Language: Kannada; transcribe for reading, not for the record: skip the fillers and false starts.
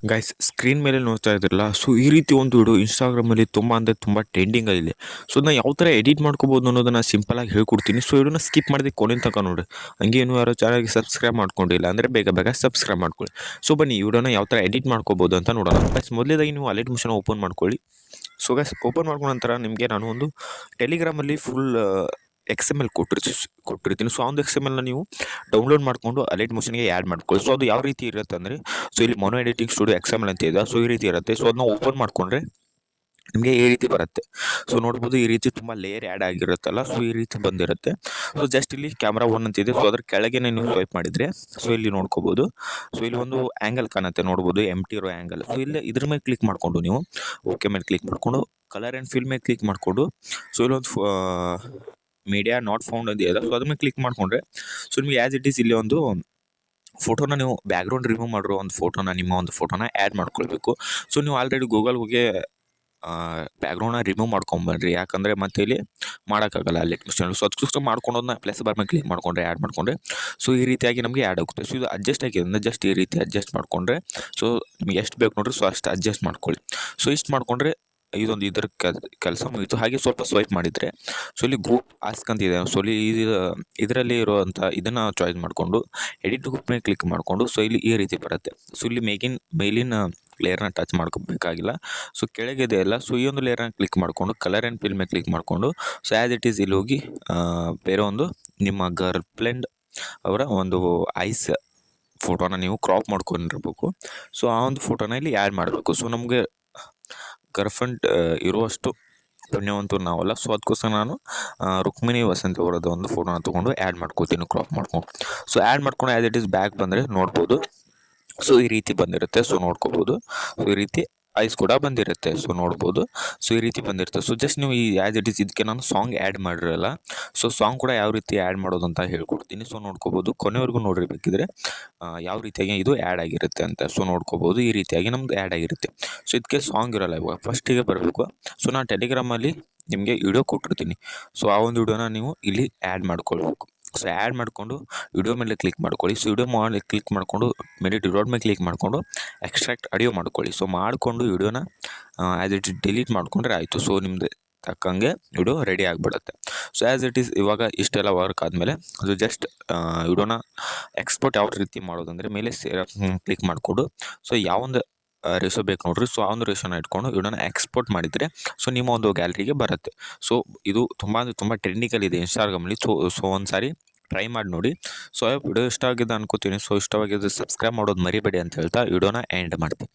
ಗೈಸ್ ಸ್ಕ್ರೀನ್ ಮೇಲೆ ನೋಡ್ತಾ ಇದ್ರಲ್ಲ, ಸೊ ಈ ರೀತಿ ಒಂದು ವಿಡಿಯೋ ಇನ್ಸ್ಟಾಗ್ರಾಮಲ್ಲಿ ತುಂಬ ಅಂದರೆ ತುಂಬ ಟ್ರೆಂಡಿಂಗಲ್ಲಿದೆ. ಸೊ ನಾನು ಯಾವ ಥರ ಎಡಿಟ್ ಮಾಡ್ಕೋಬೋದು ಅನ್ನೋದನ್ನು ಸಿಂಪಲಾಗಿ ಹೇಳ್ಕೊಡ್ತೀನಿ. ಸೊ ವಿಡಿಯೋನ ಸ್ಕಿಪ್ ಮಾಡಿದೆ ಕೊನೆ ತನಕ ನೋಡಿ. ಹಂಗೇನು ಯಾರೋ ಚಾನಲ್ಗೆ ಸಬ್ಸ್ಕ್ರೈಬ್ ಮಾಡ್ಕೊಂಡಿಲ್ಲ ಅಂದರೆ ಬೇಗ ಬೇಗ ಸಬ್ಸ್ಕ್ರೈಬ್ ಮಾಡ್ಕೊಳ್ಳಿ. ಸೊ ಬನ್ನಿ ಈ ವಿಡಿಯೋನ ಯಾವ ಥರ ಎಡಿಟ್ ಮಾಡ್ಕೋಬೋದು ಅಂತ ನೋಡೋಣ. ಗೈಸ್ ಮೊದಲೇದಾಗಿ ನೀವು ಅಲೈಟ್ ಮೋಷನ್ ಓಪನ್ ಮಾಡ್ಕೊಳ್ಳಿ. ಸೊ ಗೈಸ್ ಓಪನ್ ಮಾಡ್ಕೊಂಡ ನಂತರ ನಿಮಗೆ ನಾನು ಒಂದು ಟೆಲಿಗ್ರಾಮಲ್ಲಿ ಫುಲ್ XML ಕೊಟ್ಟಿರ್ತೀನಿ. ಸೊ ಆ ಒಂದು XMLನ ನೀವು ಡೌನ್ಲೋಡ್ ಮಾಡಿಕೊಂಡು ಅಲೈಟ್ ಮೋಷನ್ಗೆ ಆ್ಯಡ್ ಮಾಡ್ಕೊಳ್ಳಿ. ಸೊ ಅದು ಯಾವ ರೀತಿ ಇರುತ್ತೆ ಅಂದರೆ, ಸೊ ಇಲ್ಲಿ ಮೊನೋ ಎಡಿಟಿಂಗ್ ಸ್ಟುಡಿಯೋ XML ಅಂತ ಇದೆ. ಸೊ ಈ ರೀತಿ ಇರುತ್ತೆ. ಸೊ ಅದನ್ನ ಓಪನ್ ಮಾಡಿಕೊಂಡ್ರೆ ನಿಮಗೆ ಈ ರೀತಿ ಬರುತ್ತೆ. ಸೊ ನೋಡ್ಬೋದು ಈ ರೀತಿ ತುಂಬ ಲೇಯರ್ ಆ್ಯಡ್ ಆಗಿರುತ್ತಲ್ಲ, ಸೊ ಈ ರೀತಿ ಬಂದಿರುತ್ತೆ. ಸೊ ಜಸ್ಟ್ ಇಲ್ಲಿ ಕ್ಯಾಮ್ರಾ 1 ಅಂತಿದೆ. ಸೊ ಅದ್ರ ಕೆಳಗೆ ನೀವು ಸ್ವೈಪ್ ಮಾಡಿದರೆ ಸೊ ಇಲ್ಲಿ ನೋಡ್ಕೋಬೋದು. ಸೊ ಇಲ್ಲಿ ಒಂದು ಆ್ಯಂಗಲ್ ಕಾಣುತ್ತೆ, ನೋಡ್ಬೋದು ಎಂಟಿ ಇರೋ ಆ್ಯಂಗಲ್. ಸೊ ಇಲ್ಲಿ ಇದ್ರ ಮೇಲೆ ಕ್ಲಿಕ್ ಮಾಡಿಕೊಂಡು ನೀವು ಓಕೆ ಮೇಲೆ ಕ್ಲಿಕ್ ಮಾಡಿಕೊಂಡು ಕಲರ್ ಆ್ಯಂಡ್ ಫಿಲ್ ಮೇಲೆ ಕ್ಲಿಕ್ ಮಾಡಿಕೊಂಡು ಸೊ ಇಲ್ಲೊಂದು ಮೀಡಿಯಾ ನಾಟ್ ಫೌಂಡ್ ಅಂತ ಇದೆ. ಸೊ ಅದ್ರ ಮೇಲೆ ಕ್ಲಿಕ್ ಮಾಡಿಕೊಂಡ್ರೆ ಸೊ ನಿಮಗೆ ಆ್ಯಸ್ ಇಟ್ ಈಸ್ ಇಲ್ಲಿ ಒಂದು ಫೋಟೋನ ನೀವು ಬ್ಯಾಕ್ಗ್ರೌಂಡ್ ರಿಮೂವ್ ಮಾಡಿರೋ ಒಂದು ಫೋಟೋನ ನಿಮ್ಮ ಒಂದು ಫೋಟೋನ ಆ್ಯಡ್ ಮಾಡ್ಕೊಳ್ಬೇಕು. ಸೊ ನೀವು ಆಲ್ರೆಡಿ ಗೂಗಲ್ ಹೋಗಿ ಬ್ಯಾಕ್ಗ್ರೌಂಡ್ನ ರಿಮೂವ್ ಮಾಡ್ಕೊಂಬನ್ರಿ, ಯಾಕಂದರೆ ಮತ್ತೆ ಇಲ್ಲಿ ಮಾಡೋಕ್ಕಾಗಲ್ಲ ಅಲೈಟ್ ಮೋಷನ್. ಸೊ ಅದಕ್ಕೋಸ್ಕರ ಮಾಡ್ಕೊಂಡೋದನ್ನ ಪ್ಲಸ್ ಬಾರ್ ಮೇಲೆ ಕ್ಲಿಕ್ ಮಾಡಿಕೊಂಡ್ರೆ ಆ್ಯಡ್ ಮಾಡಿಕೊಂಡ್ರೆ ಸೊ ಈ ರೀತಿಯಾಗಿ ನಮಗೆ ಆ್ಯಡ್ ಆಗುತ್ತೆ. ಸೊ ಇದು ಅಡ್ಜಸ್ಟ್ ಆಗಿರೋದ್ರಿಂದ ಜಸ್ಟ್ ಈ ರೀತಿ ಅಡ್ಜಸ್ಟ್ ಮಾಡಿಕೊಂಡ್ರೆ ಸೊ ನಿಮಗೆ ಎಷ್ಟು ಬೇಕು ನೋಡ್ರಿ, ಸೊ ಅಷ್ಟು ಅಡ್ಜಸ್ಟ್ ಮಾಡ್ಕೊಳ್ಳಿ. ಸೊ ಇಷ್ಟು ಮಾಡಿಕೊಂಡ್ರೆ ಇದೊಂದು ಇದ್ರ ಕೆಲಸ ಮುಗೀತು. ಹಾಗೆ ಸ್ವಲ್ಪ ಸ್ವೈಪ್ ಮಾಡಿದರೆ ಸೊ ಇಲ್ಲಿ ಗ್ರೂಪ್ ಆಸ್ಕ್ ಅಂತ ಇದೆ. ಸೊ ಇಲ್ಲಿ ಇದರಲ್ಲಿ ಇರುವಂಥ ಇದನ್ನು ಚಾಯ್ಸ್ ಮಾಡಿಕೊಂಡು ಎಡಿಟ್ ಗ್ರೂಪ್ ಮೇಲೆ ಕ್ಲಿಕ್ ಮಾಡಿಕೊಂಡು ಸೊ ಇಲ್ಲಿ ಈ ರೀತಿ ಬರುತ್ತೆ. ಸೊ ಇಲ್ಲಿ ಮೇಲಿನ ಲೇಯರ್ನ ಟಚ್ ಮಾಡ್ಕೋಬೇಕಾಗಿಲ್ಲ. ಸೊ ಕೆಳಗಿದೆ ಎಲ್ಲ. ಸೊ ಈ ಒಂದು ಲೇಯರ್ನ ಕ್ಲಿಕ್ ಮಾಡಿಕೊಂಡು ಕಲರ್ ಆ್ಯಂಡ್ ಫಿಲ್ ಮೇಲೆ ಕ್ಲಿಕ್ ಮಾಡಿಕೊಂಡು ಸೊ ಆ್ಯಸ್ ಇಟ್ ಈಸ್ ಇಲ್ಲಿ ಹೋಗಿ ಬೇರೆ ಒಂದು ನಿಮ್ಮ ಗರ್ಲ್ ಫ್ರೆಂಡ್ ಅವರ ಒಂದು ಐಸ್ ಫೋಟೋನ ನೀವು ಕ್ರಾಪ್ ಮಾಡ್ಕೊಂಡಿರ್ಬೇಕು. ಸೊ ಆ ಒಂದು ಫೋಟೋನ ಇಲ್ಲಿ ಆ್ಯಡ್ ಮಾಡಬೇಕು. ಸೊ ನಮಗೆ ಗರ್ಲ್ಫ್ರೆಂಡ್ ಇರುವಷ್ಟು ಪುಣ್ಯವಂತರು ನಾವಲ್ಲ. ಸೊ ಅದಕ್ಕೋಸ್ಕರ ನಾನು ರುಕ್ಮಿಣಿ ವಸಂತಿ ಅವರದ್ದು ಒಂದು ಫೋಟೋನ ತೊಗೊಂಡು ಆ್ಯಡ್ ಮಾಡ್ಕೋತೀನಿ, ಕ್ರಾಪ್ ಮಾಡ್ಕೊಂಡು. ಸೊ ಆ್ಯಡ್ ಮಾಡ್ಕೊಂಡು ಆ್ಯಸ್ ಇಟ್ ಈಸ್ ಬ್ಯಾಕ್ ಬಂದರೆ ನೋಡ್ಬೋದು. ಸೊ ಈ ರೀತಿ ಬಂದಿರುತ್ತೆ. ಸೊ ನೋಡ್ಕೋಬೋದು. ಸೊ ಈ ರೀತಿ ಐಸ್ ಕೂಡ ಬಂದಿರುತ್ತೆ. ಸೊ ನೋಡ್ಬೋದು. ಸೊ ಈ ರೀತಿ ಬಂದಿರುತ್ತೆ. ಸೊ ಜಸ್ಟ್ ನೀವು ಈ ಆ್ಯಸ್ ಇಟ್ ಈಸ್ ಇದಕ್ಕೆ ನಾನು ಸಾಂಗ್ ಆ್ಯಡ್ ಮಾಡಿರಲ್ಲ. ಸೊ ಸಾಂಗ್ ಕೂಡ ಯಾವ ರೀತಿ ಆ್ಯಡ್ ಮಾಡೋದು ಅಂತ ಹೇಳ್ಕೊಡ್ತೀನಿ. ಸೊ ನೋಡ್ಕೋಬೋದು. ಕೊನೆವರೆಗೂ ನೋಡ್ರಿ ಬೇಕಿದ್ರೆ ಯಾವ ರೀತಿಯಾಗಿ ಇದು ಆ್ಯಡ್ ಆಗಿರುತ್ತೆ ಅಂತ. ಸೊ ನೋಡ್ಕೋಬೋದು ಈ ರೀತಿಯಾಗಿ ನಮ್ದು ಆ್ಯಡ್ ಆಗಿರುತ್ತೆ. ಸೊ ಇದಕ್ಕೆ ಸಾಂಗ್ ಇರೋಲ್ಲ. ಇವಾಗ ಫಸ್ಟಿಗೆ ಬರಬೇಕು. ಸೊ ನಾನು ಟೆಲಿಗ್ರಾಮಲ್ಲಿ ನಿಮಗೆ ವಿಡಿಯೋ ಕೊಟ್ಟಿರ್ತೀನಿ. ಸೊ ಆ ಒಂದು ವಿಡಿಯೋನ ನೀವು ಇಲ್ಲಿ ಆ್ಯಡ್ ಮಾಡ್ಕೊಳ್ಬೇಕು. ಸೊ ಆ್ಯಡ್ ಮಾಡಿಕೊಂಡು ವಿಡಿಯೋ ಮೇಲೆ ಕ್ಲಿಕ್ ಮಾಡ್ಕೊಳ್ಳಿ. ಸೊ ವಿಡಿಯೋ ಮಾಡಿ ಕ್ಲಿಕ್ ಮಾಡಿಕೊಂಡು ಮೇಲೆ ಡಿಲೋಡ್ ಮೇಲೆ ಕ್ಲಿಕ್ ಮಾಡಿಕೊಂಡು ಎಕ್ಸ್ಟ್ರಾಕ್ಟ್ ಆಡಿಯೋ ಮಾಡ್ಕೊಳ್ಳಿ. ಸೊ ಮಾಡಿಕೊಂಡು ವಿಡಿಯೋನ ಆ್ಯಸ್ ಇಟ್ ಡಿಲೀಟ್ ಮಾಡಿಕೊಂಡ್ರೆ ಆಯಿತು. ಸೊ ನಿಮ್ಮದು ತಕ್ಕಂಗೆ ವಿಡಿಯೋ ರೆಡಿ ಆಗಿಬಿಡುತ್ತೆ. ಸೊ ಆ್ಯಸ್ ಇಟ್ ಈಸ್ ಇವಾಗ ಇಷ್ಟೆಲ್ಲ ವರ್ಕ್ ಆದಮೇಲೆ ಅದು ಜಸ್ಟ್ ವಿಡಿಯೋನ ಎಕ್ಸ್ಪೋರ್ಟ್ ಯಾವ ರೀತಿ ಮಾಡೋದಂದರೆ ಮೇಲೆ ಕ್ಲಿಕ್ ಮಾಡಿಕೊಂಡು ಸೊ ಯಾವೊಂದು ರೇಷೋ ಬೇಕು ನೋಡ್ರಿ. ಸೊ ಆ ಒಂದು ರೇಷೋನ ಇಟ್ಕೊಂಡು ವಿಡಿಯೋನ ಎಕ್ಸ್ಪೋರ್ಟ್ ಮಾಡಿದರೆ ಸೊ ನಿಮ್ಮ ಒಂದು ಗ್ಯಾಲರಿಗೆ ಬರುತ್ತೆ. ಸೊ ಇದು ತುಂಬ ಅಂದರೆ ತುಂಬ ಟ್ರೆಂಡಿಂಗಲ್ಲಿದೆ ಇನ್ಸ್ಟಾಗ್ರಾಮಲ್ಲಿ. ಸೊ ಒಂದು ಸಾರಿ ಟ್ರೈ ಮಾಡಿ ನೋಡಿ. ಸೊ ವಿಡಿಯೋ ಇಷ್ಟ ಆಗಿದೆ ಅನ್ಕೋತೀನಿ. ಸೊ ಇಷ್ಟವಾಗಿದ್ದು ಸಬ್ಸ್ಕ್ರೈಬ್ ಮಾಡೋದು ಮರಿಬೇಡಿ ಅಂತ ಹೇಳ್ತಾ ವಿಡಿಯೋನ ಎಂಡ್ ಮಾಡ್ತೀನಿ.